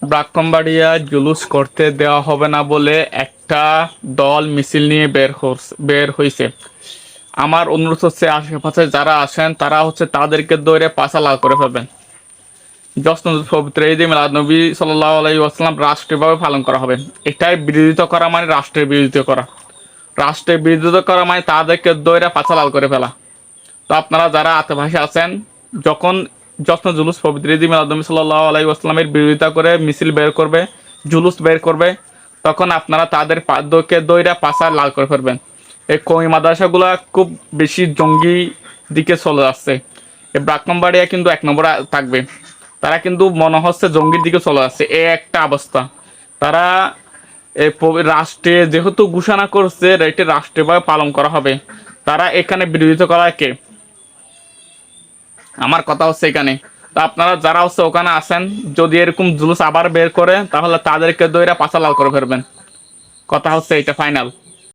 ব্রাহ্মণবাড়িয়া জুলুস করতে দেওয়া হবে না বলে একটা দল মিছিল নিয়ে বের হয়েছে। আমার অনুরোধ হচ্ছে আশেপাশে যারা আসেন তারা হচ্ছে তাদেরকে দৌড়ে পাছা লাল করে ফেলবেন। যশ্ন পবিত্র ঈদে মিলাদনবী সাল্লাল্লাহু আলাইহি ওয়াসাল্লাম রাষ্ট্রীয়ভাবে পালন করা হবে। এটাই বিরোধিতা করা মানে রাষ্ট্রের বিরোধিতা করা। রাষ্ট্রের বিরোধিতা করা মানে তাদেরকে দৌড়ে পাছা লাল করে ফেলা। তো আপনারা যারা আশেপাশে আছেন, যখন যশ্ন জুলুস পবিত্র ঈদে মিলাদনবী সাল্লাল্লাহু আলাইহি ওয়াসাল্লামের বিরোধিতা করে মিছিল বের করবে, জুলুস বের করবে, তখন আপনারা তাদের পাদকে দইরা পাছা লাল করে ফেলবেন। এই কওমি মাদ্রাসাগুলো খুব বেশি জঙ্গি দিকে চলে যাচ্ছে। এই ব্রাহ্মণবাড়িয়া কিন্তু এক নম্বরে থাকবে। তারা কিন্তু মনে হচ্ছে জঙ্গির দিকে চলে যাচ্ছে, এই একটা অবস্থা। তারা রাষ্ট্রে যেহেতু ঘোষণা করছে এটি রাষ্ট্রীয়ভাবে পালন করা হবে, তারা এখানে বিরোধিতা করা কে? আমার কথা হচ্ছে এখানে। তা আপনারা যারা হচ্ছে ওখানে আছেন, যদি এরকম জুলুস আবার বের করে তাহলে তাদেরকে দইরা পাছা লাল করে ফেলবেন। কথা হচ্ছে এটা ফাইনাল।